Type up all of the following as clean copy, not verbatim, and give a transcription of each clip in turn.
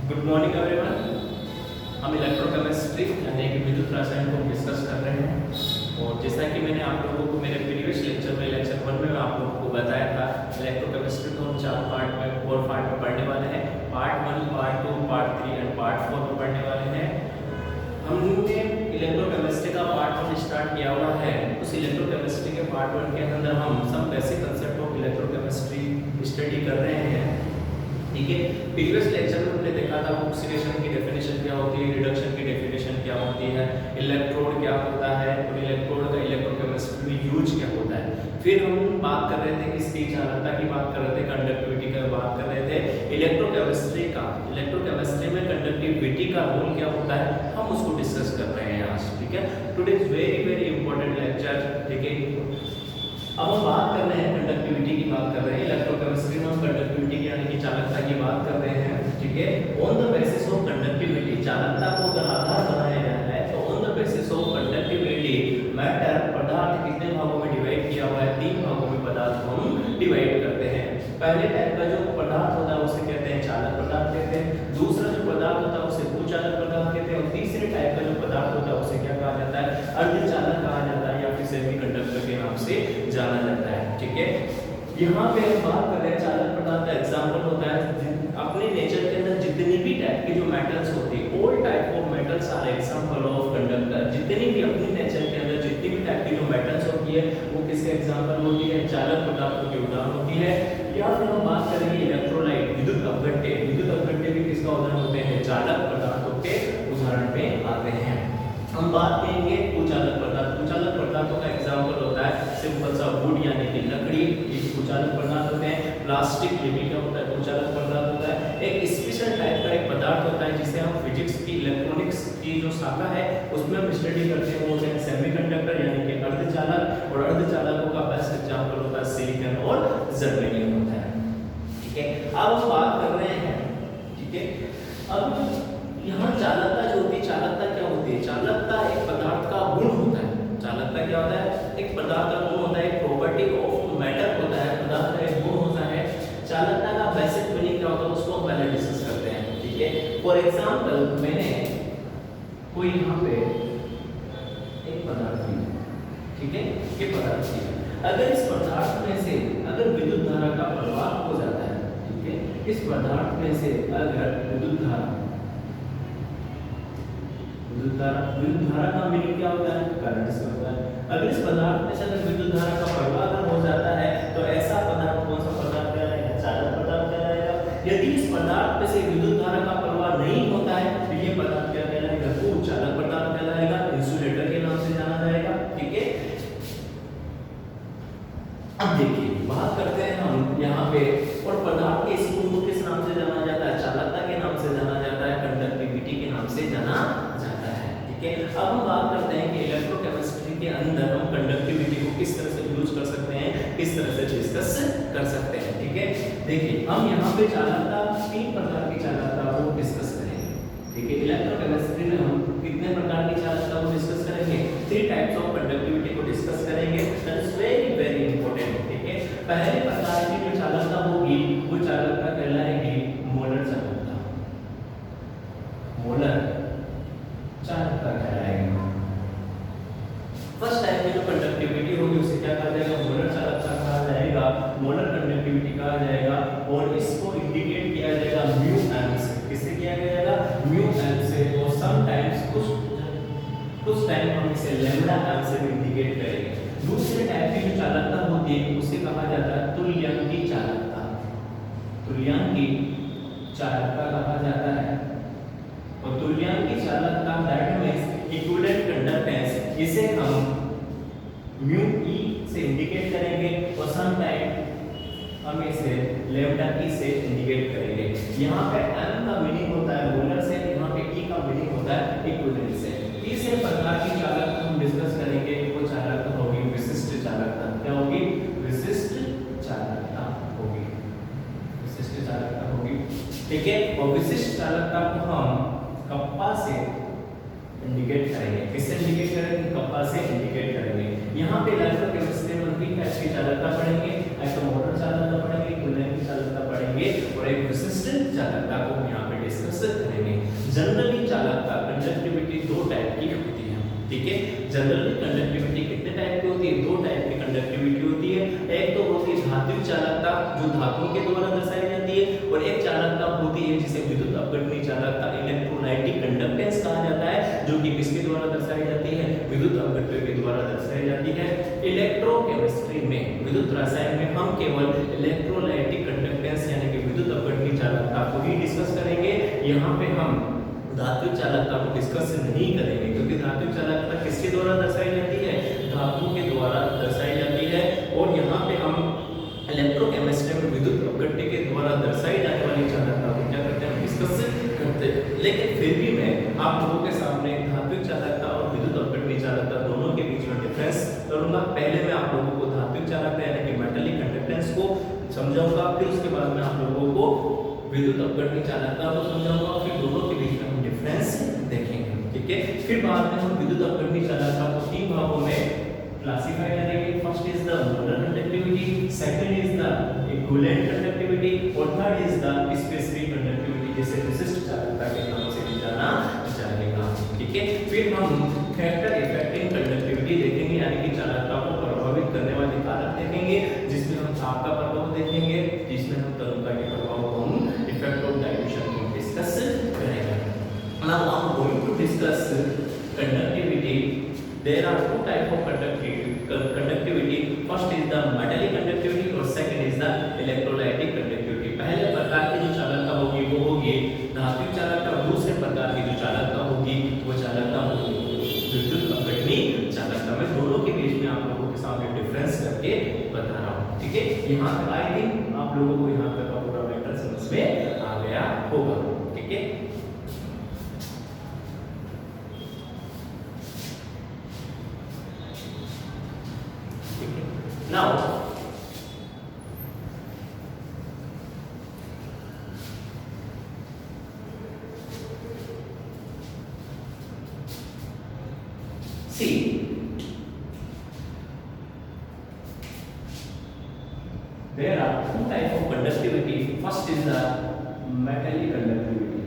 Good morning everyone. हम electrochemistry यानी कि विद्युत रसायन को डिस्कस कर रहे हैं और जैसा कि मैंने आप लोगों को मेरे प्रीवियस लेक्चर में लेक्चर 1 में आप लोगों को बताया था, इलेक्ट्रोकेमिस्ट्री को हम 4 पार्ट में 4 पार्ट में पढ़ने वाले हैं। Part 1, part 2, part 3 and part 4 में पढ़ने वाले हैं। हमने इलेक्ट्रोकेमिस्ट्री का पार्ट 1 स्टार्ट किया हुआ है। उस इलेक्ट्रोकेमिस्ट्री के पार्ट 1 के अंदर हम some basic concept of electrochemistry study कर रहे हैं। ठीक है, प्रीवियस लेक्चर में हमने देखा था ऑक्सीडेशन की डेफिनेशन क्या होती है, रिडक्शन की डेफिनेशन क्या होती है, इलेक्ट्रोड क्या होता है और इलेक्ट्रोड का इलेक्ट्रोकेमिस्ट्री में यूज क्या होता है। फिर हम बात कर रहे थे किसकी, चालकता की बात कर रहे थे, कंडक्टिविटी का बात कर रहे थे। इलेक्ट्रोकेमिस्ट्री में कंडक्टिविटी का रोल क्या होता है, हम उसको डिस्कस कर रहे हैं आज। ठीक है, today is very very important lecture. ठीक है, अब हम बात कर रहे हैं कंडक्टिविटी की बात कर रहे हैं। इलेक्ट्रोकेमिस्ट्री में हम कंडक्टिविटी की यानी कि चालकता की बात कर रहे हैं। ठीक है, on the basis of conductivity, चालकता को अगर आधार बनाया गया है तो on the basis of conductivity matter पदार्थ कितने भागों में डिवाइड किया हुआ है, 3 भागों में पदार्थ को हम डिवाइड करते हैं। पहले टाइप का जो पदार्थ होता है उसे कहते हैं चालक पदार्थ कहते हैं, दूसरा जो पदार्थ होता है उसे कुचालक पदार्थ कहते हैं और तीसरे टाइप का जो पदार्थ होता है उसे क्या कहा जाता है, अर्धचालक कहा जाता है या फिर सेमीकंडक्टर के नाम से जाना जाता है। ठीक है, यहाँ पे हम बात कर रहे हैं चालक पदार्थ का एग्जांपल होता है अपने नेचर के अंदर जितनी भी टाइप की जो मेटल्स होती है, all type of metals are example of conductor. जितनी भी अपने नेचर के अंदर जितनी भी टाइप की जो मेटल्स होती है वो किसके एग्जांपल होती है, चालक पदार्थों की उदाहरण होती है। या फिर हम बात करेंगे इलेक्ट्रोलाइट, विद्युत अपघट्य। विद्युत अपघट्य भी किसका उदाहरण होते हैं, चालक पदार्थों के उदाहरण में आते हैं। हम बात करेंगे कुचालक पदार्थ। कुचालक पदार्थों का एग्जांपल होता है सिंपल सा वुड यानी कि लकड़ी, ये कुचालक पदार्थ होते हैं। प्लास्टिक, ये भी क्या होता है, कुचालक पदार्थ होता है। एक स्पेशल टाइप का एक पदार्थ होता है जिसे हम फिजिक्स की इलेक्ट्रॉनिक्स की जो शाखा है उसमें हम स्टडी करते हैं, वो है सेमीकंडक्टर यानी कि अर्धचालक। और अर्धचालकों का बेस्ट एग्जांपल होता है सिलिकॉन और जर्मेनियम होता है। ठीक है, अब हम बात कर रहे हैं। ठीक है, अब यहाँ चालकता जो होती है, चालकता क्या होती है, चालकता एक पदार्थ का गुण होता है। चालकता क्या होता है, एक पदार्थ का गुण होता है, एक प्रॉपर्टी ऑफ मैटर होता है, पदार्थ का एक गुण होता है। चालकता का बेसिक मीनिंग क्या होता है उसको हम पहले डिस्कस करते हैं। ठीक है, फॉर एग्जांपल मैंने कोई यहाँ पे एक पदार्थ लिया, ठीक है, ये पदार्थ लिया, अगर इस पदार्थ में से अगर विद्युत धारा का प्रवाह हो जाता है, ठीक है, इस पदार्थ में से अगर विद्युत धारा का मीनिंग क्या होता है, करंट से होता है। अगर इस पदार्थ में से अगर विद्युत धारा का प्रवाह हो जाता है तो ऐसा पदार्थ कौन सा पदार्थ कहलाएगा, चालक पदार्थ कहलाएगा। यदि इस पदार्थ में से विद्युत धारा का प्रवाह नहीं होता है तो ये पदार्थ क्या कहलाएगा, कुचालक पदार्थ कहलाएगा, इंसुलेटर के नाम से जाना जाएगा। ठीक है, अब देखिए बात करते हैं हम यहाँ पे, और पदार्थ के इस गुण को किस नाम से जाना जाता है, चालकता के नाम से जाना जाता है, कंडक्टिविटी के नाम से जाना जाता है। ठीक है, अब हम बात करते हैं कि इलेक्ट्रोकेमिस्ट्री के अंदर हम कंडक्टिविटी को किस तरह से यूज कर सकते हैं, किस तरह से डिस्कस कर सकते हैं। ठीक है, देखिए हम यहाँ पे चालकता, 3 प्रकार की चालकता को डिस्कस करेंगे। ठीक है, इलेक्ट्रोकेमिस्ट्री में हम कितने प्रकार की चालकता को डिस्कस करेंगे, 3 टाइप्स ऑफ कंडक्टिविटी को डिस्कस करेंगे। That is very very important. ठीक है, पहले प्रकार की जो चालकता होगी वो चालकता कहलाएगी मोलर चालकता। मोलर चालकता कहलाएगी। फर्स्ट टाइप की जो कंडक्टिविटी होगी उसे क्या कहा जाएगा, मोलर चालकता कहा जाएगा, मोलर कंडक्टिविटी कहा जाएगा। और इसको इंडिकेट किया जाएगा म्यू एम से। किससे किया जाएगा, म्यू एम से। और समटाइम्स कुछ टाइम हम इसे लैम्डा एम से भी इंडिकेट करेंगे। दूसरे टाइप की जो चालकता होती है उसे कहा जाता है तुल्यांकी चालकता। तुल्यांकी चालकता कहा जाता है। और तुल्यांकी चालकता दैट मींस इक्विवेलेंट कंडक्टेंस, इसे हम म्यू ई से इंडिकेट करेंगे और सम टाइम हम इसे लैम्डा ई से इंडिकेट करेंगे। यहाँ पे एम का मीनिंग होता है मोलर से, यहाँ पे ई का मीनिंग होता है इक्विवेलेंट से। तीसरे प्रकार की चालकता हम डिस्कस करेंगे, वो चालकता होगी विशिष्ट चालकता। क्या होगी, विशिष्ट चालकता होगी, विशिष्ट चालकता होगी। ठीक है, और विशिष्ट चालकता को हम कप्पा से इंडिकेट करेंगे। किससे इंडिकेट करेंगे, कप्पा से इंडिकेट करेंगे। यहाँ पे इलेक्ट्रोकेमिस्ट्री में 3 टाइप की चालकता पढ़ेंगे, एक तो मोटर चालकता पढ़ेंगे, तुल्यांकी चालकता पढ़ेंगे और एक विशिष्ट चालकता को यहाँ पे डिस्कस करेंगे। जनरली चालकता कंडक्टिविटी दो टाइप की होती है, ठीक है। जनरली कंडक्टिविटी कितने टाइप की होती है? दो टाइप की कंडक्टिविटी होती है। एक तो होती है धात्विक चालकता जो धातुओं के द्वारा दर्शाई जाती है, और एक चालकता होती है जिसे विद्युत अपघटनीय चालकता इलेक्ट्रोलाइटिक कंडक्टेंस कहा जाता है, जो कि किसके द्वारा दर्शाई जाती है? विद्युत अपघट्य के द्वारा दर्शाई जाती है। इलेक्ट्रोकेमिस्ट्री में, विद्युत रसायन में हम केवल इलेक्ट्रोलाइटिक कंडक्टेंस यानी कि विद्युत अपघटनीय चालकता को ही डिस्कस करेंगे। यहाँ पे हम धात्विक चालकता को डिस्कस नहीं करेंगे, क्योंकि धात्विक चालकता किसके द्वारा दर्शाई जाती है? धातुओं के द्वारा दर्शाई जाती है। और यहाँ पे हम इलेक्ट्रोकेमिस्ट्री में विद्युत अपघट्य के द्वारा दर्शाई जाने वाली चालकता को क्या करते हैं? डिस्कस करते हैं। लेकिन फिर भी मैं आप लोगों के सामने धात्विक चालकता और विद्युत अपघट्य चालकता दोनों के बीच में डिफरेंस करूंगा। पहले मैं आप लोगों को धात्विक चालकता यानी कि मेटालिक कंडक्टेंस को समझाऊंगा, फिर उसके बाद में आप लोगों को विद्युत अपघट्य चालकता को समझाऊंगा, फिर दोनों के बीच में हम डिफरेंस देखेंगे, ठीक है। फिर बाद में हम विद्युत अपघट्य चालकता को तीन भागों में क्लासिफाई करेंगे। First is the molar conductivity, second is the equivalent conductivity, और third is the specific conductivity, जिसे विशिष्ट चालकता के नाम से भी जाना जाएगा, ठीक है। फिर हम फैक्टर इफेक्टिंग कंडक्टिविटी देखेंगे, यानी कि चालकता को प्रभावित करने वाले कारक देखेंगे, जिसमें हम ताप का प्रभाव देखेंगे, जिसमें हम तरंगता के प्रभाव को हम इफेक्ट ऑफ डाइल्यूशन को डिस्कस करेंगे। Now I am going to discuss conductivity. There are two type of conductivity. First is the metallic conductivity और second is the electrolytic conductivity. पहले प्रकार की जो चालकता होगी वो होगी धात्विक चालकता, और दूसरे प्रकार की जो चालकता होगी वो चालकता होगी विद्युत अपघटनीय चालकता। मैं दोनों के बीच में आप लोगों के सामने डिफरेंस करके बता रहा हूँ, ठीक है। यहाँ तक आई थिंक आप लोगों को यहाँ तक का पूरा मैटर समझ में आ गया होगा, ठीक है। Now, see, there are two types of conductivity. First is the metallic conductivity.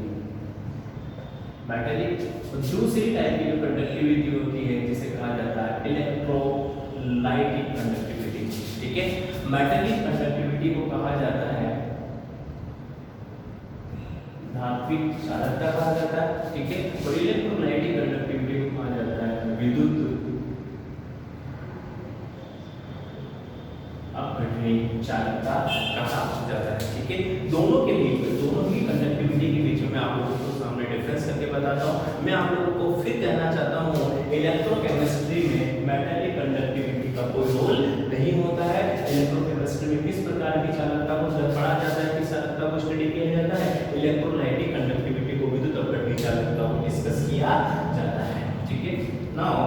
Metallic, और दूसरी टाइप की जो कंडक्टिविटी होती है जिसे कहा जाता है इलेक्ट्रोलाइटिक कंडक्टिविटी, ठीक है। मेटालिक कंडक्टिविटी को कहा जाता है धात्विक चालकता कहा जाता है, ठीक है। और इलेक्ट्रोलाइटिक कंडक्टिविटी को कहा जाता है विद्युत अपघटनीय चालकता कहा जाता है, ठीक है। दोनों के बीच में, दोनों की कंडक्टिविटी के बीच में मैं आप लोगों को सामने डिफरेंस करके बताता हूँ। मैं आप लोगों को फिर कहना चाहता हूँ इलेक्ट्रोकेमिस्ट्री में मेटालिक कंडक्टिविटी का कोई रोल नहीं होता है। इलेक्ट्रोकेमिस्ट्री में किस प्रकार की चालकता को पढ़ा जाता है, किस चालकता को स्टडी किया जाता है? इलेक्ट्रोलाइटिक कंडक्टिविटी को, विद्युत अपघटनीय चालकता को डिस्कस किया जाता है, ठीक है। Now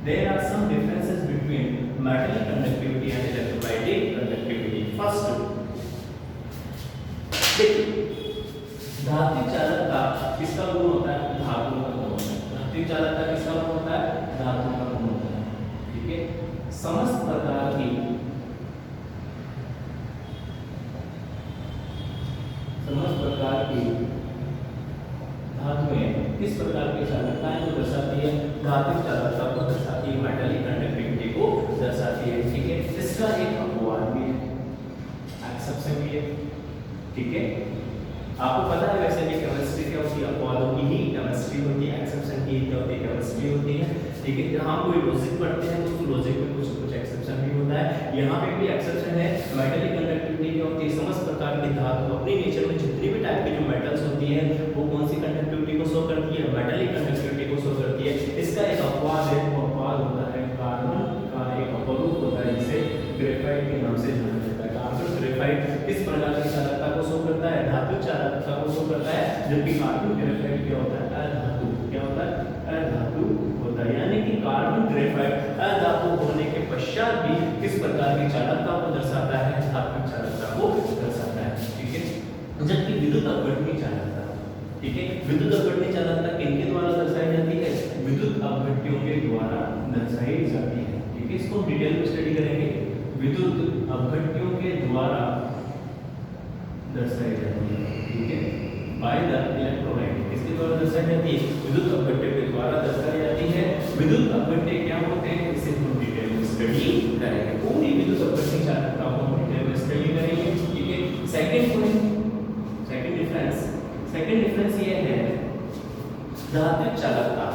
there are some differences between metallic conductivity and electrolytic conductivity. First, देखिए धात्विक चालकता किसका गुण होता है? धातुओं का गुण होता है। धात्विक चालकता किसका गुण होता है? धातुओं का गुण होता है, ठीक है। समस्त प्रकार की धातुएं किस प्रकार की चालकताएं को दर्शाती है? धात्विक चालकता को दर्शाती है, मेटालिक कंडक्टिविटी को दर्शाती है, ठीक है। इसका एक अपवाद भी है, एक्सेप्शन भी है, ठीक है। आपको पता है वैसे भी केमिस्ट्री क्या होती है? अपवादों की ही केमिस्ट्री होती है, एक्सेप्शन की क्या होती है? केमिस्ट्री होती है, ठीक है। जहाँ कोई लॉजिक पढ़ते हैं तो उस लॉजिक में कुछ कुछ एक्सेप्शन भी होता है। यहाँ पे भी एक्सेप्शन है। मेटालिक कंडक्टिविटी क्या होती है? समस्त प्रकार की धातु अपने नेचर में जितनी भी टाइप की जो मेटल्स होती है वो कौन सी कंडक्टिविटी को शो करती है? मेटालिक कंडक्टिविटी को शो करती है। इसका एक अपवाद है, वो अपवाद होता है कार्बन का एक अपरूप होता है जिसे ग्रेफाइट के नाम से जाना जाता है। कार्बन ग्रेफाइट किस प्रकार की चालकता को शो करता है? धातु चालकता को शो करता है, जबकि कार्बन ग्रेफाइट क्या होता है? अधातु। क्या होता है? अधातु होता है, यानी कि कार्बन ग्रेफाइट अधातु होने के पश्चात भी किस प्रकार की चालकता को दर्शाता है? धात्विक चालकता को दर्शाता है, ठीक है। जबकि विद्युत अपघटनीय चालकता, ठीक है, विद्युत अपघटनीय चालकता किनके द्वारा दर्शाई जाती है? विद्युत अपघट्यों के द्वारा दर्शाई जाती है, ठीक है। इसको डिटेल में स्टडी करेंगे। विद्युत अपघट्यों के द्वारा दर्शाई जाती है, ठीक है, बाय द इलेक्ट्रोलाइट। किसके द्वारा दर्शाई जाती है? विद्युत अपघट्य के द्वारा दर्शाई जाती है। विद्युत अपघट्य क्या होते हैं, इसे हम डिटेल में स्टडी करेंगे। पूरी विद्युत अपघट्य चालकता को हम डिटेल में स्टडी करेंगे, ठीक है। सेकंड पॉइंट, सेकंड डिफरेंस ये है धात्विक चालकता,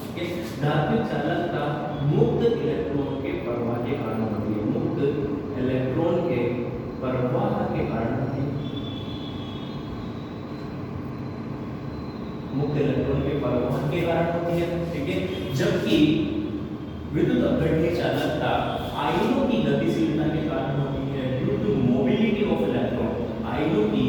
ठीक है। धात्विक चालकता मुक्त इलेक्ट्रॉन के प्रवाह के कारण होती है, मुक्त इलेक्ट्रॉन के प्रवाह के कारण होती है, मुक्त इलेक्ट्रॉन के प्रवाह के कारण होती है, ठीक है। जबकि विद्युत अपघट्य चालकता आयनों की गतिशीलता के कारण होती है, due to mobility of electron. आयनों की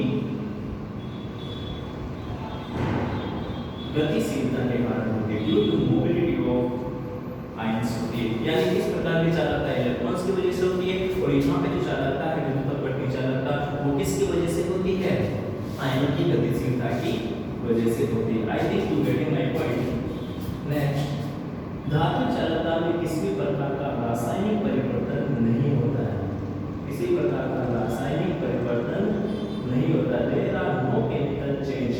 गतिशीलता के कारण होती है, due to mobility of ions होती है। यानी किस प्रकार की चालकता इलेक्ट्रॉन्स की वजह से होती है, और यहाँ पे जो चालकता है विद्युत अपघट्य चालकता वो किसकी वजह से होती है? आयनों की गतिशीलता की वजह से होती है। I think you getting my point. Next, धातु चालकता में किसी भी प्रकार का रासायनिक परिवर्तन नहीं होता है, किसी प्रकार का रासायनिक परिवर्तन नहीं होता। There are no chemical change,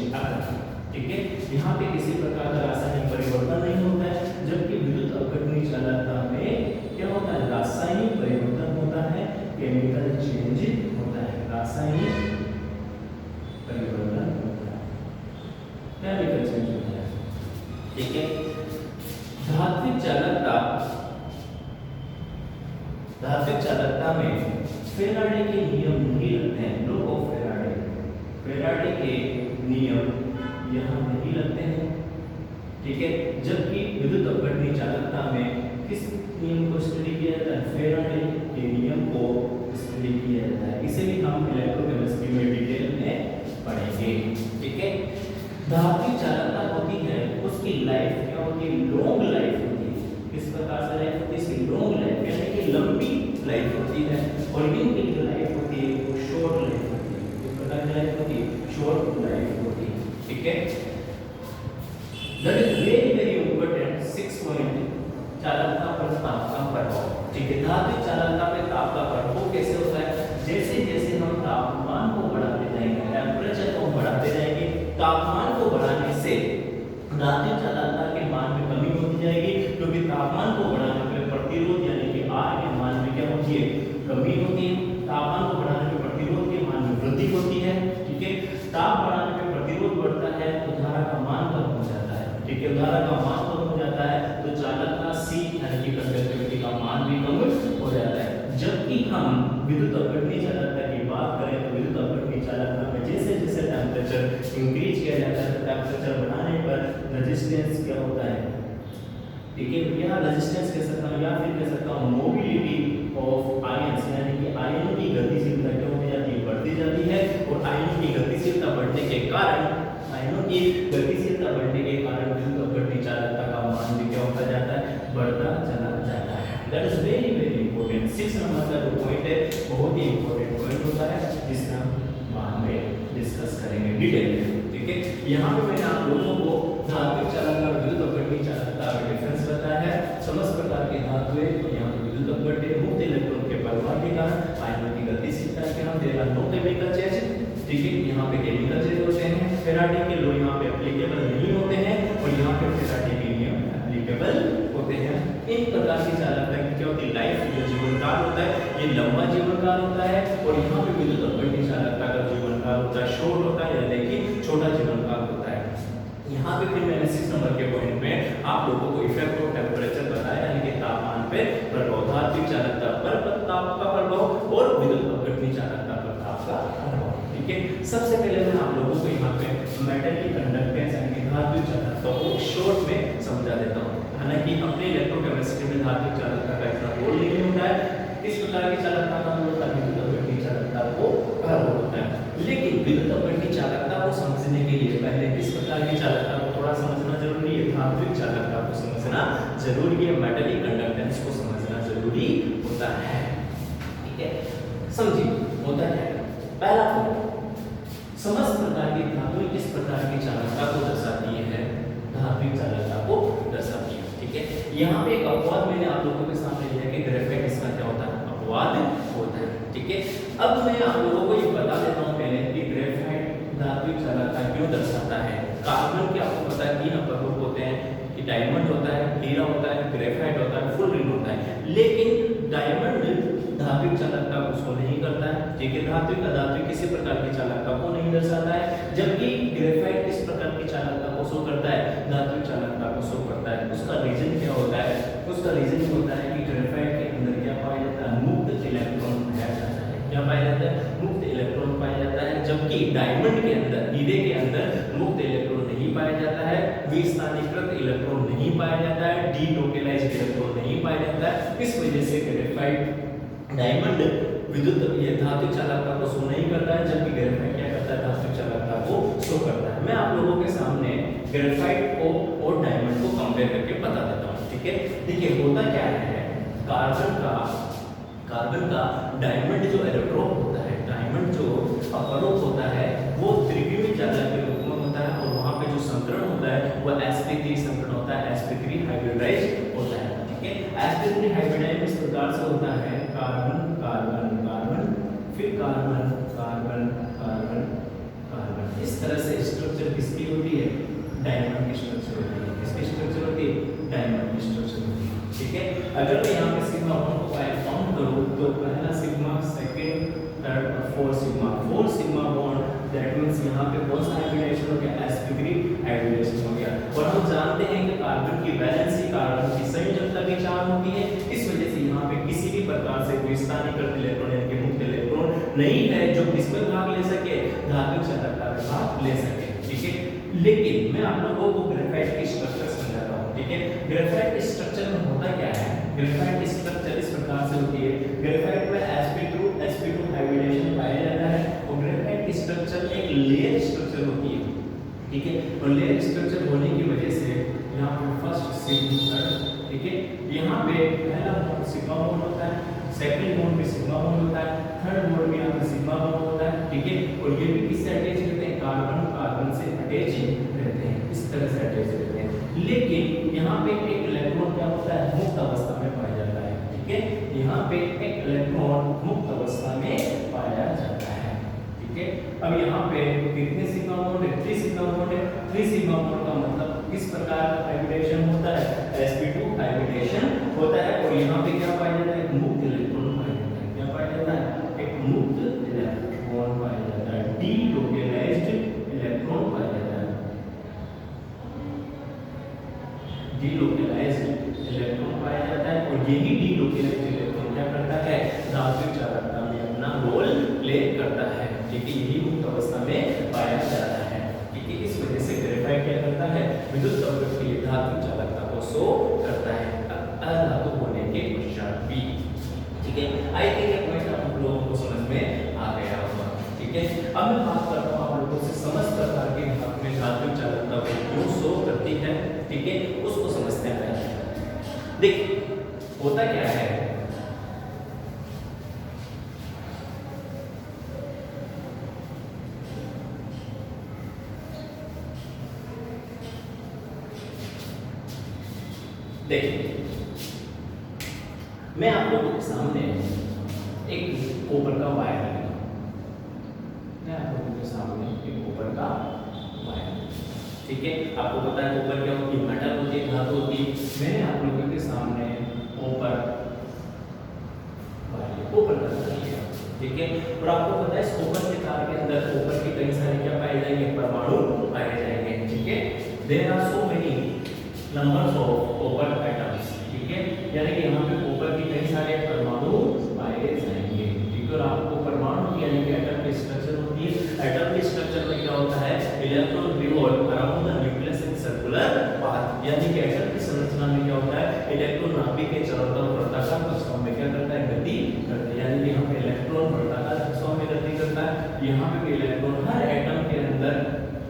ठीक है। यहाँ पे किसी प्रकार का रासायनिक परिवर्तन नहीं होता है, जबकि विद्युत अपघट्य चालकता में क्या होता है? रासायनिक परिवर्तन होता है, केमिकल चेंज होता है, रासायनिक परिवर्तन होता है, केमिकल चेंज होता है, ठीक है। धात्विक चालकता में फेराडे के नियम नहीं लगते हैं, लॉ ऑफ फेराडे, फेराडे के नियम यहाँ नहीं लगते हैं, ठीक है। जबकि विद्युत अपघट्य चालकता में किस नियम को स्टडी किया जाता है? फेराडे के नियम को स्टडी किया जाता है। इसे भी हम इलेक्ट्रोकेमिस्ट्री में डिटेल में पढ़ेंगे, ठीक है। धात्विक चालकता होती है, उसकी लाइफ क्या होती है? लॉन्ग लाइफ होती है। किस प्रकार से लाइफ होती है? इसकी लॉन्ग लाइफ यानी कि लंबी लाइफ होती है, और इनकी जो लाइफ होती है वो शॉर्ट लाइफ होती है। किस प्रकार की लाइफ होती है? शॉर्ट लाइफ होती है, ठीक है। That is very very important. 6 point, चालकता पर ताप का प्रभाव, ठीक है। धात्विक चालकता पे ताप का प्रभाव कैसे होता है? जैसे जैसे हम तापमान को बढ़ाते जाएंगे, टेम्परेचर को बढ़ाते जाएंगे, तापमान को बढ़ाने से धात्विक चालकता के मान में कमी होती जाएगी, क्योंकि तापमान को बढ़ाने पर प्रतिरोध यानी कि R के मान में क्या होती है? कमी होती है। तापमान को बढ़ाने पर प्रतिरोध के मान में वृद्धि होती है, ठीक है। ताप बढ़ाने पर प्रतिरोध बढ़ता है तो धारा का मान कम हो जाता है, ठीक है। धारा का मान कम हो जाता है तो चालकता C यानी कि कंडक्टिविटी का मान भी कम हो जाता है। जबकि हम विद्युत अपघट्य चालकता की बात करें तो विद्युत अपघट्य चालकता में जैसे जैसे टेम्परेचर इंक्रीज किया जाता है, टेम्परेचर बढ़ाने पर रेजिस्टेंस क्या होता है, ठीक है। यहाँ रेजिस्टेंस कह सकता हूँ या फिर कह सकता हूँ मोबिलिटी ऑफ आयंस, यानी कि आयनों की गतिशीलता क्या होती जाती है? बढ़ती जाती है। और आयनों की गतिशीलता बढ़ने के कारण, आयनों की गतिशीलता बढ़ने के कारण विद्युत अपघट्य चालकता का मान भी क्या होता जाता है? बढ़ता चला जाता है। That is very very important. 6 number का जो पॉइंट है बहुत ही इंपॉर्टेंट पॉइंट होता है, जिसे हम बाद में डिस्कस करेंगे डिटेल में, ठीक है। यहाँ पे मैंने आप लोगों को धात्विक चालकता और विद्युत अपघट्य चालकता में डिफरेंस बताया है। समस्त प्रकार के धातुएं, यहाँ पे विद्युत अपघट्य मुक्त इलेक्ट्रॉन के प्रवाह के कारण आयनों की गतिशीलता के कारण there are no chemical change, ठीक है। यहाँ पे केमिकल चेंज होते हैं, फेराडे के लॉ यहाँ पे एप्लीकेबल नहीं होते हैं, और यहाँ पे फेराडे के नियम एप्लीकेबल होते हैं। इन प्रकार की चालकता की क्या होती है? लाइफ, जो जीवन काल होता है ये लंबा जीवन काल होता है, और यहाँ पे विद्युत अपघट्य चालकता का जीवन काल होता है शॉर्ट होता है, यानी कि छोटा जीवन काल होता है। यहाँ पे फिर मैंने 6 नंबर के पॉइंट में आप लोगों को इफेक्ट ऑफ टेम्परेचर बताया, यानी कि तापमान पे प्रभाव, धात्विक चालकता पर ताप का प्रभाव और विद्युत अपघट्य चालकता पर ताप का प्रभाव, ठीक है। सबसे पहले मैं आप लोगों को यहाँ पे मेटल की कंडक्टेंस यानी कि धात्विक चालकता को शॉर्ट में समझा देता हूँ। हालांकि अपने इलेक्ट्रोकेमिस्ट्री में धात्विक चालकता का इतना रोल नहीं होता है, इस प्रकार की चालकता का रोल होता है, विद्युत अपघट्य चालकता को रोल होता है। लेकिन विद्युत अपघट्य चालकता को समझने के लिए पहले किस प्रकार की चालकता को थोड़ा समझना जरूरी है? धात्विक चालकता को समझना जरूरी है, मेटलिक कंडक्टेंस को समझना जरूरी होता है, ठीक है। समझिए होता है पहला पॉइंट, समस्त प्रकार की धातुएं किस प्रकार की चालकता को दर्शाती है? धात्विक चालकता को दर्शाती है, ठीक है। यहाँ पे एक अपवाद मैंने आप लोगों के सामने लिया कि ग्रेफाइट इसका क्या होता है? अपवाद होता है। ठीक है, अब मैं आप लोगों को ये बता देता हूँ पहले कि ग्रेफाइट धात्विक चालकता क्यों दर्शाता है। कार्बन के आपको पता है 3 अपरूप होते हैं कि डायमंड होता है, हीरा होता है, ग्रेफाइट होता है, फुल रिंग होता है। लेकिन डायमंड धात्विक चालकता को शो नहीं करता है, ठीक है, धात्विक अधात्विक किसी प्रकार की चालकता को नहीं दर्शाता है, जबकि ग्रेफाइट किस प्रकार की चालकता को शो करता है, धात्विक चालकता को शो करता है। उसका रीजन क्या होता है? उसका रीजन ये होता है कि ग्रेफाइट के अंदर क्या पाया जाता है? मुक्त इलेक्ट्रॉन पाया जाता है। क्या पाया जाता है? मुक्त इलेक्ट्रॉन पाया जाता है, जबकि डायमंड के अंदर, हीरे के अंदर मुक्त इलेक्ट्रॉन नहीं पाया जाता है, विस्थानीकृत इलेक्ट्रॉन नहीं पाया जाता है, डीलोकलाइज्ड इलेक्ट्रॉन नहीं पाया जाता है। इस वजह से ग्रेफाइट डायमंड विद्युत ये धात्विक चालकता को शो नहीं करता है, जबकि ग्रेफाइट क्या करता है? धात्विक चालकता को शो करता है। मैं आप लोगों के सामने ग्रेफाइट को और डायमंड को कंपेयर करके बता देता हूँ। ठीक है, देखिए होता क्या है, कार्बन का डायमंड जो एलोट्रोप होता है, डायमंड जो अपरोप होता है, वो त्रिविमीय चालक के रूप में होता है, और वहाँ पे जो संकरण होता है वो sp3 संकरण होता है, sp3 हाइब्रिडाइज होता है। ठीक है, sp3 हाइब्रिडाइज इस प्रकार से होता है, कार्बन कार्बन कार्बन, फिर कार्बन कार्बन कार्बन कार्बन। इस तरह से स्ट्रक्चर किसकी होती है? डायमंड की स्ट्रक्चर होती है। किसकी स्ट्रक्चर होती है? डायमंड की स्ट्रक्चर होती है। ठीक है, अगर मैं यहाँ पे सिग्मा 1 को काउंट करूँ तो पहला सिग्मा, सेकंड, थर्ड और fourth sigma, 4 sigma bond, that means यहाँ पे कौन सा हाइब्रिडाइजेशन हो गया? sp3 हाइब्रिडाइजेशन हो गया। और हम जानते हैं कि कार्बन की वैलेंसी कार्बन की संयोजकता भी 4 होती है, इस वजह से यहाँ पे किसी भी प्रकार से कोई स्थानीयकृत इलेक्ट्रॉन यानी कि मुक्त इलेक्ट्रॉन नहीं है जो किसमें भाग ले सके? धात्विक चालकता में भाग ले सके। ठीक है, लेकिन मैं आप लोगों को ग्रेफाइट की स्ट्रक्चर समझाता हूँ। ठीक है, ग्रेफाइट स्ट्रक्चर में होता क्या है? ग्रेफाइट स्ट्रक्चर इस प्रकार से होती है, ग्रेफाइट में sp2 हाइब्रिडाइजेशन पाया जाता है, और ग्रेफाइट स्ट्रक्चर एक लेयर स्ट्रक्चर होती है। ठीक है, और लेयर स्ट्रक्चर होने की वजह से यहाँ पे फर्स्ट सिग्मा, ठीक है, यहाँ पे पहला बॉन्ड सिग्मा बॉन्ड होता है, सेकंड बॉन्ड पे सिग्मा बॉन्ड होता है, थर्ड बॉन्ड में यहाँ पे सिग्मा बॉन्ड होता है। ठीक है, और ये भी किससे अटैच रहते हैं? कार्बन कार्बन से अटैच रहते हैं, इस तरह से अटैच रहते हैं। लेकिन यहाँ पे एक इलेक्ट्रॉन क्या होता है? मुक्त अवस्था में पाया जाता है। ठीक है, यहाँ पे एक इलेक्ट्रॉन मुक्त अवस्था में पाया जाता है। ठीक है, अब यहाँ पे कितने सिग्मा बॉन्ड है? 3 सिग्मा बॉन्ड है। 3 सिग्मा बॉन्ड का मतलब किस प्रकार का हाइब्रिडाइजेशन होता है? sp2 हाइब्रिडाइजेशन होता है, और यहाँ पे क्या पाया जाता है? एक मुक्त इलेक्ट्रॉन पाया जाता है। क्या पाया जाता है? एक मुक्त इलेक्ट्रॉन पाया जाता है, डीलोकलाइज्ड इलेक्ट्रॉन पाया जाता है, डीलोकलाइज्ड इलेक्ट्रॉन पाया जाता है। और यही डीलोकलाइज्ड इलेक्ट्रॉन क्या करता है? धात्विक चालकता में अपना रोल प्ले करता है। ठीक है, यही मुक्त अवस्था में पाया जाता है। ठीक है, इस वजह से ग्रेफाइट क्या करता है? विद्युत चौकट की धात्विक चालकता को शो करता है अधातु होने के पश्चात भी। ठीक है, आई थिंक ये पॉइंट आप लोगों को समझ में आ गया होगा। ठीक है, अब मैं बात करता हूँ आप लोगों से समस्त प्रकार के धातु में धात्विक चालकता को क्यों शो करती है। ठीक है, उसको समझते हैं। देखिए होता क्या है, देखिए मैं आप लोगों के सामने एक कॉपर का वायर रखता हूं। मैं आप लोगों के सामने एक कॉपर का वायर, ठीक है, आपको पता है कॉपर क्या होती है? मेटल होती है, धातु होती है। मैंने आप लोगों के सामने कॉपर वायर, कॉपर का तार लिया, ठीक है, और आपको पता है इस कॉपर के तार के अंदर कॉपर के कई सारे क्या पाए जाएंगे? परमाणु पाए जाएंगे। ठीक है, there are so many numbers of copper atoms. ठीक है, यानी कि यहाँ पे कॉपर के कई सारे परमाणु पाए जाएंगे। ठीक है, और आपको परमाणु यानी कि एटम की स्ट्रक्चर होती है। एटम की स्ट्रक्चर में क्या होता है? Electron revolve around the nucleus in circular path, यानी कि एटम की संरचना में क्या होता है? इलेक्ट्रॉन नाभिक के चारों तरफ वृत्ताकार कक्षाओं में क्या करता है? गति करता है, यानी कि यहाँ पे इलेक्ट्रॉन वृत्ताकार कक्षाओं में गति करता है। यहाँ पे इलेक्ट्रॉन हर एटम के अंदर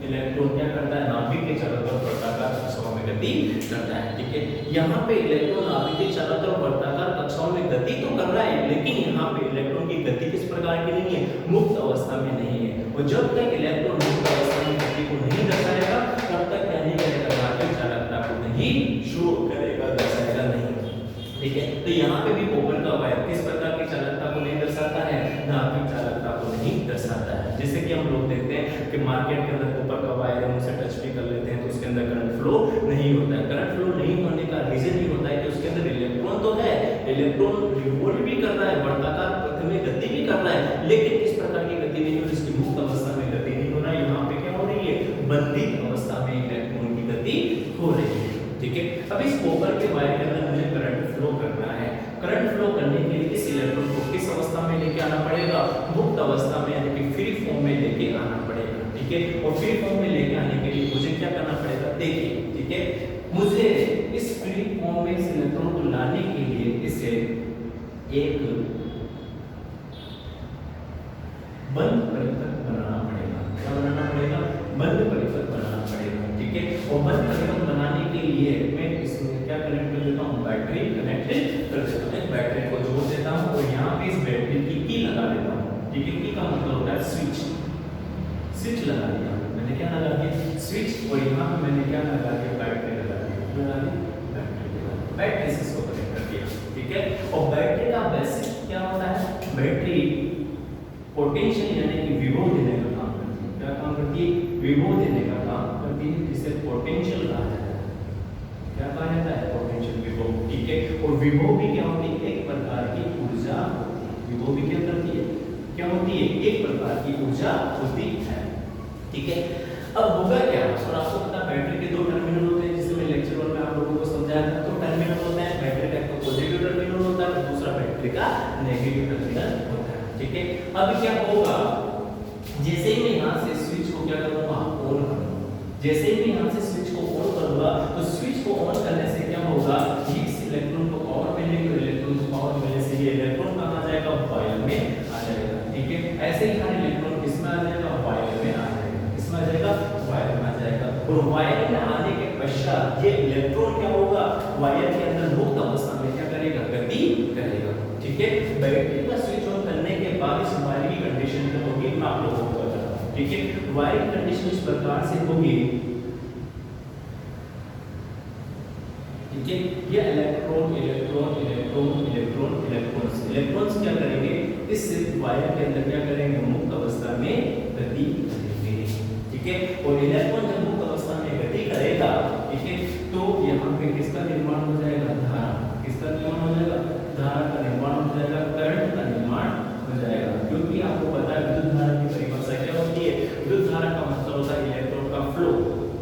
इलेक्ट्रॉन क्या करता है? नाभिक के चारों तरफ वृत्ताकार कक्षाओं में गति करता है। ठीक है, यहाँ पे इलेक्ट्रॉन नाभिक के चारों तरफ वृत्ताकार कक्षाओं में गति तो कर रहा है, लेकिन यहाँ पे इलेक्ट्रॉन की गति किस प्रकार की नहीं है? मुक्त अवस्था में नहीं है। और जब तक इलेक्ट्रॉन मुक्त अवस्था में गति को नहीं दर्शाएगा तब तक क्या नहीं करेगा? धात्विक चालकता को नहीं शो करेगा, दर्शाएगा नहीं। ठीक है। तो यहाँ पे भी कॉपर का वायर किस प्रकार की चालकता को नहीं दर्शाता है, धात्विक चालकता को नहीं दर्शाता है। जैसे कि हम लोग देखते हैं कि मार्केट के अंदर कॉपर का वायर है, उनसे टच भी कर लेते हैं तो उसके अंदर करंट फ्लो नहीं होता है। करंट फ्लो नहीं होने का रीजन ये होता है कि उसके अंदर इलेक्ट्रॉन तो है, इलेक्ट्रॉन रिवॉल्व भी कर रहा है, वर्ताकार पथ में गति भी कर रहा है, लेकिन इस प्रकार की गति नहीं हो जिसकी मुक्त अवस्था में गति नहीं हो रहा है। यहाँ पे क्या हो रही है, बंधित अवस्था में इलेक्ट्रॉन की गति हो रही है। ठीक है। अब इस कॉपर के वायर के अंदर मुझे करंट फ्लो करना है। करंट फ्लो करने के लिए इस इलेक्ट्रॉन को किस अवस्था में लेके आना पड़ेगा, मुक्त अवस्था में यानी कि फ्री फॉर्म में लेके आना पड़ेगा। ठीक है। और फ्री फॉर्म में लेके आने के लिए मुझे क्या करना पड़ेगा, देखिए, ठीक है, मुझे इस फ्री फॉर्म में इस इलेक्ट्रॉन को लाने के लिए इसे एक बंद परिपथ बनाना पड़ेगा। क्या बनाना पड़ेगा, बंद परिपथ बनाना पड़ेगा। ठीक है। और बंद परिपथ बनाने के लिए मैं इसमें क्या कनेक्ट कर देता हूँ, बैटरी कनेक्ट कर देता हूँ। बैटरी को जोड़ देता हूँ और यहाँ पे इस बैटरी की की लगा देता हूँ। ठीक है। की का मतलब होता है स्विच, स्विच लगा दिया मैंने, क्या लगा दिया, स्विच। और यहाँ पे मैंने क्या लगा दिया, बैटरी लगा दी, बैटरी से इसको कनेक्ट कर दिया। ठीक है। और बैटरी का बेसिक क्या होता है, बैटरी पोटेंशियल यानी कि विभव देने का काम करती है। क्या काम करती है, विभव देने का काम करती है, जिसे पोटेंशियल कहा जाता है। क्या कहा जाता है, पोटेंशियल, विभव। ठीक है। और विभव भी क्या होती है, एक प्रकार की ऊर्जा होती है। विभव भी क्या करती है, क्या होती है, एक प्रकार की ऊर्जा होती है। ठीक है। अब होगा क्या, और आपको पता है बैटरी के दो टर्मिनल होते हैं, जिसे मैं लेक्चर 1 में आप लोगों को समझाया था। तो टर्मिनल होते हैं, बैटरी का एक तो पॉजिटिव टर्मिनल होता है और दूसरा बैटरी का नेगेटिव टर्मिनल होता है। ठीक है। अब क्या होगा, जैसे ही मैं यहाँ से स्विच को क्या करूँगा, ऑन करूँगा। जैसे ही मैं यहाँ से स्विच को ऑन करूँगा तो स्विच को ऑन करने से क्या होगा, इस इलेक्ट्रॉन को पावर मिलेगी और इलेक्ट्रॉन को पावर मिलने से ये इलेक्ट्रॉन कहाँ आ जाएगा, वायर में आ जाएगा। ठीक है। ऐसे ही हर इलेक्ट्रॉन किसमें आ जाएगा, वायर में आ जाएगा। किसमें आ जाएगा, वायर में आ जाएगा। और वायर में आने के पश्चात ये इलेक्ट्रॉन क्या होगा, वायर के अंदर मुक्त अवस्था में क्या करेगा, गति करेगा। ठीक है। बैटरी का स्विच ऑन करने के बाद इस वायर की कंडीशन क्या होगी, आप लोगों को पता है। ठीक है। वायर की कंडीशन इस प्रकार से होगी, ठीक है, ये electron electron electron electron electrons electrons क्या करेंगे, इस वायर के अंदर क्या करेंगे, मुक्त अवस्था में गति करेंगे। ठीक है। और इलेक्ट्रॉन जब मुक्त अवस्था में गति करेगा, ठीक है, तो यहाँ पे किसका निर्माण हो जाएगा, धारा। किसका निर्माण हो जाएगा, धारा का निर्माण हो जाएगा, करंट का निर्माण हो जाएगा। क्योंकि आपको पता है विद्युत धारा की परिभाषा क्या होती है, विद्युत धारा का मतलब होता है इलेक्ट्रॉन का फ्लो।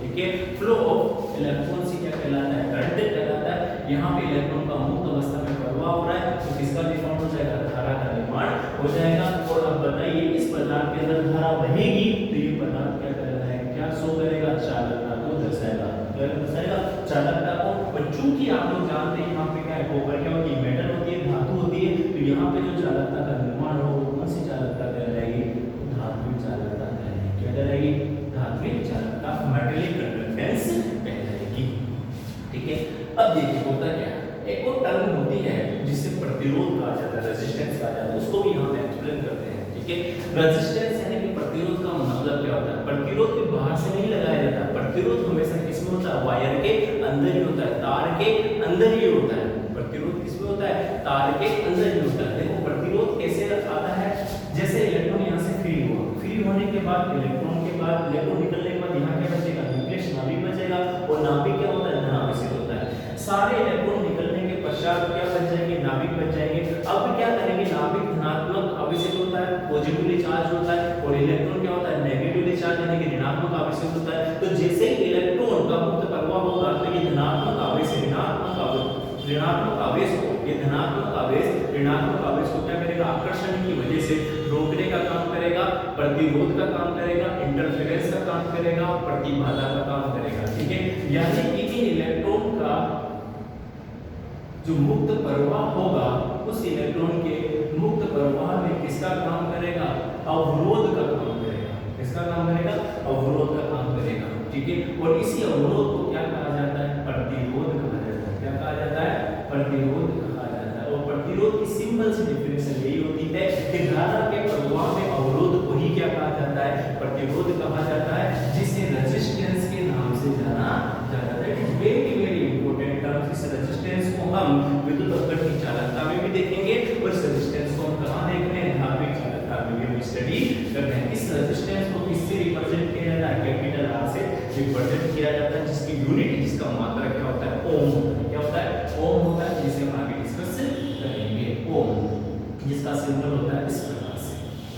ठीक है। फ्लो ऑफ इलेक्ट्रॉन से क्या कहलाता है, करंट कहलाता है। यहाँ पे इलेक्ट्रॉन का मुक्त अवस्था में प्रवाह हो रहा है तो किसका निर्माण हो जाएगा, धारा का निर्माण हो जाएगा। और अब बताइए इस पदार्थ के अंदर धारा बहेगी तो ये पदार्थ क्या कर रहा है, क्या शो करेगा, चालकता को दर्शाएगा। क्या दर्शाएगा, चालकता को। और चूंकि आप लोग जानते हैं यहाँ पे क्या है, कॉपर क्या होती है, मेटल होती है, धातु होती है। तो यहाँ पे जो चालकता का निर्माण हो कौन सी चालकता कहलाएगी, धात्विक चालकता कहलाएगी। क्या कहलाएगी, धात्विक चालकता, मेटेलिक कंडक्टेंस कहलाएगी। ठीक है। अब देखिए होता क्या है, एक और टर्म होती है जिसे प्रतिरोध कहा जाता है, रेजिस्टेंस कहा जाता है, उसको भी यहाँ पे एक्सप्लेन करते हैं। ठीक है। रेजिस्टेंस यानी कि प्रतिरोध का मतलब क्या होता है, प्रतिरोध के बाहर से नहीं लगाया जाता, प्रतिरोध हमेशा किसमें होता है, वायर के अंदर ही होता है, तार के अंदर ही होता है। प्रतिरोध किसमें होता है, तार के अंदर ही होता है। देखो प्रतिरोध कैसे आता है, जैसे इलेक्ट्रॉन यहाँ से फ्री हुआ, फ्री होने के बाद इलेक्ट्रॉन निकलने के बाद यहाँ क्या बचेगा, न्यूक्लियस, नाभिक बचेगा। और नाभिक क्या होता है, धनावेशित होता है। सारे इलेक्ट्रॉन निकलने के पश्चात क्या बच जाएंगे, नाभिक बच जाएंगे। अब क्या करेंगे, नाभिक धनात्मक आवेशित होता है, पॉजिटिवली चार्ज होता है, और इलेक्ट्रॉन क्या होता है, नेगेटिवली चार्ज यानी कि ऋणात्मक आवेशित होता है। तो जैसे ही इलेक्ट्रॉन का मुक्त प्रवाह होगा तो ये धनात्मक आवेश ऋणात्मक आवेश को, ये धनात्मक आवेश ऋणात्मक आवेश को क्या करेगा, आकर्षण की वजह से रोकने का काम करेगा, प्रतिरोध का काम करेगा, इंटरफेरेंस का काम करेगा, प्रतिबाधा का काम करेगा। ठीक है। यानी कि इन इलेक्ट्रॉन का जो मुक्त प्रवाह होगा, उस इलेक्ट्रॉन के मुक्त प्रवाह में किसका काम करेगा, अवरोध का काम करेगा। किसका काम करेगा, अवरोध का काम करेगा। ठीक है। और इसी अवरोध को क्या कहा जाता है, प्रतिरोध कहा जाता है। क्या कहा जाता है, प्रतिरोध कहा जाता है। और प्रतिरोध की सिंपल सी डेफिनेशन यही होती है कि धारा के प्रवाह में अवरोध को ही क्या कहा जाता है, प्रतिरोध कहा जाता है, जिसे रेजिस्टेंस के नाम से जाना जाता है। It is very very important term. इस रेजिस्टेंस को हम विद्युत अपघटन किससे रिप्रेजेंट किया जाता है? कैपिटल आर से रिप्रेजेंट किया जाता है, जिसकी यूनिट, जिसका मात्रक क्या होता है? ओम होता है। क्या होता है? ओम होता है, जिसे हम आगे डिस्कस करेंगे। ओम, जिसका सिंबल होता है इस प्रकार से।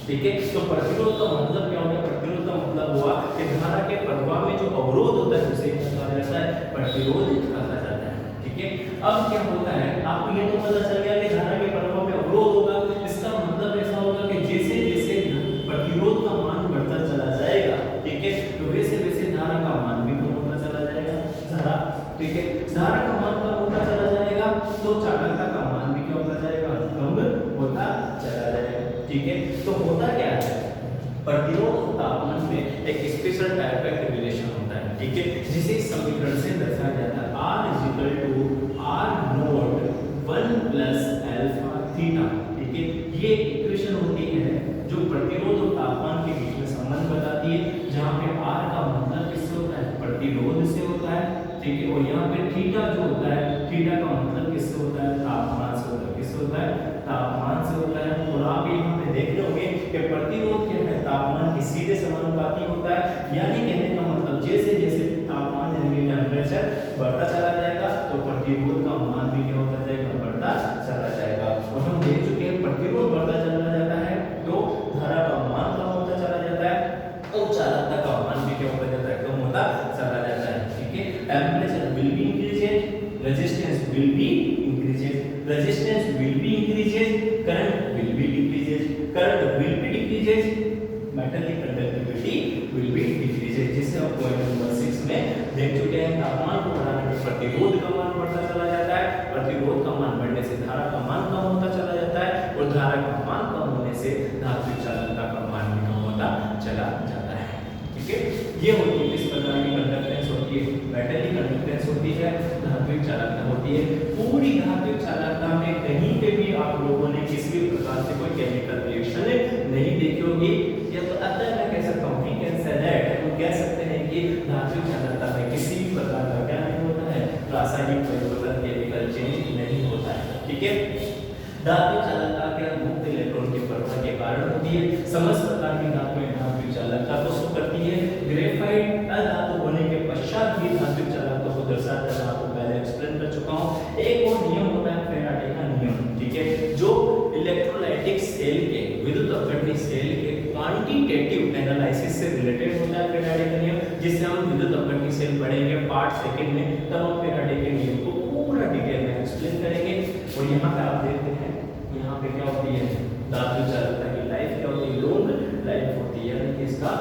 ठीक है, तो प्रतिरोध का मतलब क्या होगा? प्रतिरोध का मतलब हुआ कि धारा के प्रवाह में जो अवरोध होता है उसे क्या कहा जाता है? प्रतिरोध कहा जाता है। ठीक है, अब क्या होता है, आपको ये तो पता चल गया कि धारा के प्रवाह में अवरोध होगा, इसका मतलब ऐसा होगा कि जैसे जैसे प्रतिरोध का मान बढ़ता चला जाएगा, ठीक है, तो वैसे वैसे धारा का मान भी कम होता चला जाएगा। धारा, ठीक है, धारा का मान कम होता चला जाएगा तो चालकता का मान भी क्या होता जाएगा? कम होता चला जाएगा। ठीक है, तो होता क्या है, प्रतिरोध और तापमान में एक स्पेशल टाइप का रिलेशन होता है। ठीक है, जिसे इस समीकरण से दर्शाया जाता है R R note 1 plus alpha theta. ठीक है, ये इक्वेशन होती है जो प्रतिरोध और तापमान के बीच में संबंध बताती है, जहां पे R का मतलब किससे होता है? प्रतिरोध से होता है। ठीक है, और यहाँ पे थीटा जो होता है, थीटा का मतलब किससे होता है? तापमान से होता है। किससे होता है? तापमान से होता है। और आप यहाँ पे देख लोगे कि प्रतिरोध क्या है? तापमान के सीधे समानुपाती होता है। यानी कहने का मतलब जैसे जैसे तापमान यानी टेम्परेचर बढ़ता चला जाएगा तो प्रतिरोध का मान भी क्या होता जाएगा? बढ़ता चला जाएगा। और हम देख चुके हैं प्रतिरोध बढ़ता चला जाता है तो धारा का मान कम होता चला जाता है और चालकता का मान भी क्या होता जाता है? कम होता चला जाता है। ठीक है, temperature will be increased, resistance will be increased, resistance will be increased, current will be decreased, current will be decreased, metal की कंडक्टिविटी विल बी डिक्रीजेड। जिसे आप पॉइंट नंबर 6 में देख चुके हैं। तापमान को बढ़ाने पर प्रतिरोध का मान बढ़ता चला जाता है, प्रतिरोध का मान बढ़ने से धारा का मान कम होता चला जाता है और धारा का मान कम होने से धात्विक चालकता का मान भी कम होता चला जाता है। ठीक है, ये होती है किस प्रकार की कंडक्टेंस होती है? मेटल की कंडक्टेंस होती है, धात्विक चालकता होती है। पूरी धात्विक चालकता में कहीं पे भी आप लोगों ने किसी भी प्रकार से कोई केमिकल रिएक्शन नहीं देखी होगी। या तो अतः मैं कह सकता हूँ, वी कैन से दैट, हम कह सकते हैं कि धात्विक चालकता में किसी भी प्रकार का क्या नहीं होता है? रासायनिक परिवर्तन, केमिकल चेंज नहीं होता है। ठीक है, धात्विक चालकता के मुक्त इलेक्ट्रॉन के प्रवाह के कारण होती है। समस्त प्रकार की धातुएं धात्विक चालकता को शो करती है। ग्रेफाइट अधातु होने के पश्चात भी धात्विक चालकता को दर्शाता है, आपको पहले एक्सप्लेन कर चुका हूं। एक और नियम होता है फैराडे का नियम। ठीक है, जो इलेक्ट्रोलाइटिक सेल के, विद्युत अपघटनी सेल के क्वांटिटेटिव एनालिसिस से रिलेटेड होता है फैराडे का नियम, जिससे हम विद्युत अपघटनी सेल पढ़ेंगे पार्ट सेकंड में, तब हम फैराडे के नियम को पूरा डिटेल में एक्सप्लेन करेंगे। और यहाँ पे आप देखते हैं, यहाँ पे क्या होती है? धात्विक चालकता की लाइफ क्या होती है? लॉन्ग लाइफ होती है, यानी कि इसका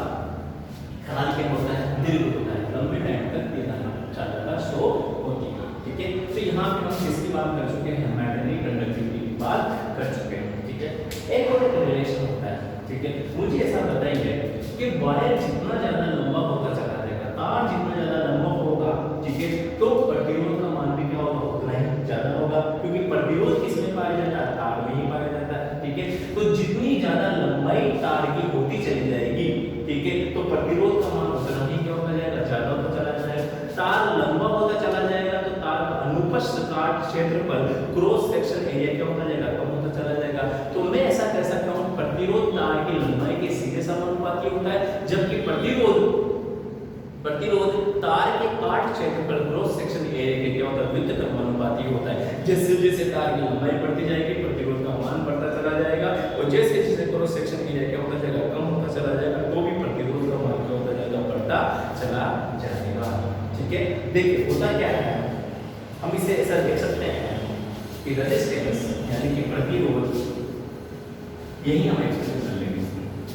काल क्या होता है? दीर्घ होता है, लंबे टाइम तक ये धात्विक चालकता शो होती है। ठीक है, तो यहाँ पे हम किसकी बात कर चुके हैं? मेटल की कंडक्टिविटी की बात कर चुके हैं। ठीक है, एक और रिलेशन होता है। ठीक है, मुझे ऐसा बताइए कि वायर जितना ज्यादा लंबा होता चला जाएगा, तार जितना ज्यादा लंबा होगा, ठीक है, तो प्रतिरोध का मान भी क्या होगा? उतना ही ज्यादा होगा, क्योंकि प्रतिरोध किसमें पाया जाता है? तार में ही पाया जाता है। ठीक है, तो जितनी ज्यादा लंबाई तार की होती चली जाएगी, ठीक है, तो प्रतिरोध का मान उतना ही क्या होता जाएगा? ज्यादा होता चला जाएगा। तार लंबा होता चला जाएगा तो तार का अनुप्रस्थ काट क्षेत्र पर क्रॉस सेक्शन एरिया क्या होता जाएगा? कम होता चला जाएगा। तो मैं ऐसा कह सकता हूं प्रतिरोध तार की लंबाई के सीधे समानुपाती होता है, जबकि प्रतिरोध तार के काट क्षेत्र पर क्रॉस सेक्शन एरिया के क्या होता है? व्युत्क्रम समानुपाती होता है। जैसे जैसे तार की लंबाई बढ़ती जाएगी प्रतिरोध का मान बढ़ता चला जाएगा, और जैसे जैसे क्रॉस सेक्शन एरिया क्या होता जाएगा? कम होता चला जाएगा, तो भी प्रतिरोध का मान क्या होता जाएगा? बढ़ता चला जाएगा। ठीक है, देखिए होता क्या है, हम इसे ऐसा देख सकते हैं कि रेजिस्टेंस यानी कि प्रतिरोध, यही हम एक्सप्लेन कर लेंगे।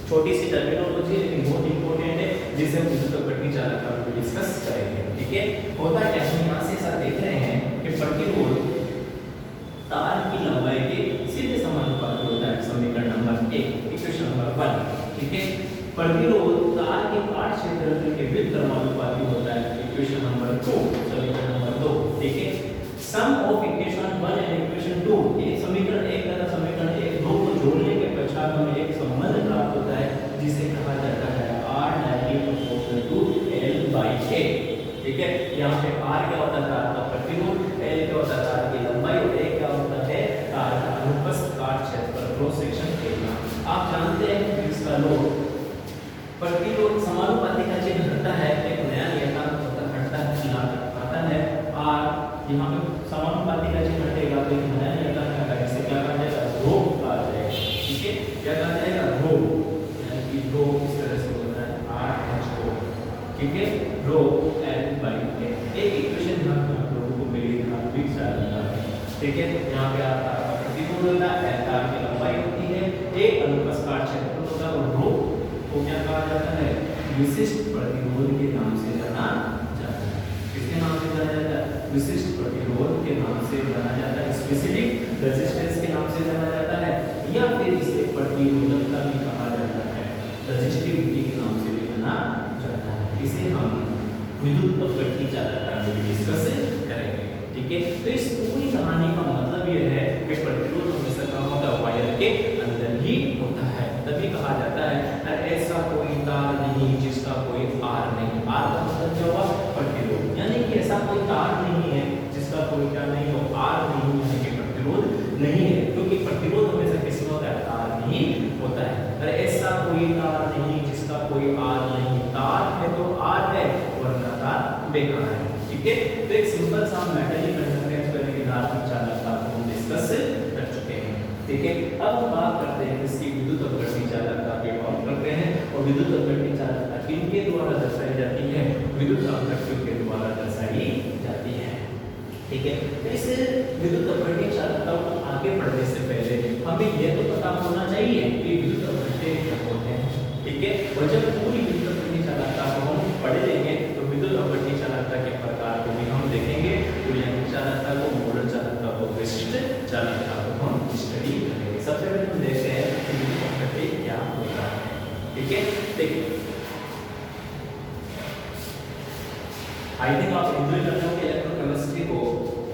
छोटी सी टर्मिनोलॉजी है लेकिन बहुत इंपॉर्टेंट है, जिसे हम विद्युत अपघटनी चालकता में डिस्कस करेंगे। ठीक है, होता क्या है, यहाँ से ऐसा देख रहे हैं कि प्रतिरोध तार की लंबाई के सीधे समानुपाती होता है। समीकरण नंबर 1, इक्वेशन नंबर 1। ठीक है, प्रतिरोध तार के काट क्षेत्र के व्युत्क्रम समानुपाती होता है। इक्वेशन नंबर 2, समीकरण नंबर 2। ठीक है, सम ऑफ इक्वेशन 1 एंड इक्वेशन 2, ये समीकरण 1 तथा समीकरण 1 2 को जोड़ने के पश्चात हमें एक संबंध प्राप्त होता है, जिसे कहा जाता है R = to L/A। ठीक है, यहाँ पे R क्या होता है? तार का प्रतिरोध, L क्या होता है? तार की लंबाई, और A क्या होता है? तार का अनुप्रस्थ काट क्षेत्र पर क्रॉस सेक्शन एरिया। आप जानते हैं कि इसका लोड प्रतिरोध ठीक है, यहाँ पे आता है प्रतिरोध होता है, L तार की लंबाई होती है, एक अनुप्रस्थ काट क्षेत्रफल होता है और रो को क्या कहा जाता है, विशिष्ट प्रतिरोध के नाम से जाना जाता है। किसके नाम से जाना जाता है, विशिष्ट प्रतिरोध के नाम से जाना जाता है, स्पेसिफिक रेजिस्टेंस के नाम से जाना जाता है, या फिर इसे प्रतिरोधकता भी कहा जाता है, रेजिस्टिविटी के नाम से भी जाना जाता है। इसे हम विद्युत अपवर्ती चालकता में डिस्कस करेंगे। ठीक है, तो इस पूरी कहानी का मतलब यह है कि प्रतिरोध हमेशा कहाँ होता है, वायर के अंदर ही होता है। तभी कहा जाता है ऐसा कोई तार नहीं जिसका कोई आर नहीं। आर का मतलब क्या हुआ, प्रतिरोध, यानी कि ऐसा कोई तार नहीं है जिसका कोई क्या नहीं हो, आर नहीं, यानी कि प्रतिरोध नहीं है, क्योंकि प्रतिरोध हमेशा किसमें होता है, तार में ही होता है। अरे ऐसा कोई तार नहीं जिसका कोई आर नहीं, तार है तो आर है, वरना तार बेकार है। ठीक है, तो एक सिंपल सा मेटल कंडक्टेंस की धार्मिक चालकता को हम डिस्कस कर चुके हैं। ठीक है, अब हम बात करते हैं इसकी विद्युत अपवर्ती चालकता की बात करते हैं, और विद्युत अपवर्ती चालकता किनके द्वारा दर्शाई जाती है, विद्युत अपवर्तियों के द्वारा दर्शाई जाती है। ठीक है, तो इस विद्युत अपवर्ती चालकता को आगे बढ़ने से पहले हमें यह तो पता होना चाहिए कि विद्युत अपवर्त्य क्या होते हैं। ठीक है, और जब पूरी विद्युत अपवर्ती चालकता को हम पढ़ लेंगे तो विद्युत अपवर्ती चालकता के प्रकार को भी हम देखेंगे, तुल्यांक चालकता को, मोडल चालकता को, विशिष्ट चालकता को हम स्टडी करेंगे। सबसे पहले हम देखते हैं कि विद्युत अपवर्त्य क्या होता है। ठीक है, देखिए आई थिंक आप एंजॉय कर रहे होंगे इलेक्ट्रोकेमिस्ट्री को।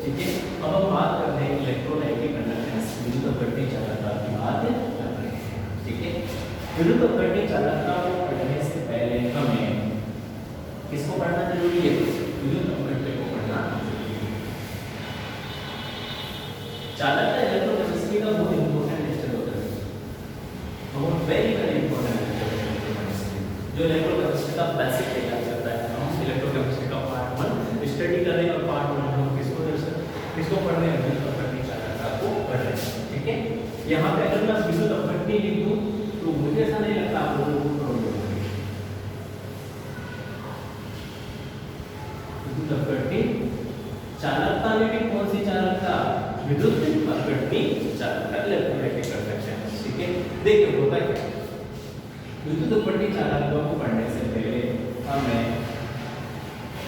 ठीक है, अब हम बात करते हैं इलेक्ट्रोलाइटिक कंडक्टेंस, विद्युत अपवर्ती चालकता की बात कर रहे हैं। ठीक है, विद्युत अपवर्ती चालकता को पढ़ने से पहले हमें किसको पढ़ना जरूरी है, विद्युत अपवर्त्य को पढ़ना जरूरी है। चालकता इलेक्ट्रोकेमिस्ट्री का बहुत इंपॉर्टेंट लेक्चर होता है, बहुत वेरी इंपॉर्टेंट लेक्चर है इलेक्ट्रोकेमिस्ट्री, जो इलेक्ट्रोकेमिस्ट्री का बेसिक तैयार करता है। हम इलेक्ट्रोकेमिस्ट्री का पार्ट 1 स्टडी कर रहे हैं, और पार्ट 1 हम किसको पढ़ रहे हैं, विद्युत अपवर्ती चालकता को पढ़ रहे हैं। ठीक है, यहाँ पे अगर मैं विद्युत अपवर्त्य लिख दूं तो मुझे ऐसा नहीं लगता आप लोगों को प्रॉब्लम होगी। विद्युत अपवर्त्य चालकता में भी कौन सी चालकता, विद्युत अपवर्त्य चालकता, इलेक्ट्रोलाइटिक कंडक्टेंस। ठीक है, देखिए होता क्या, विद्युत अपवर्त्य चालकता को पढ़ने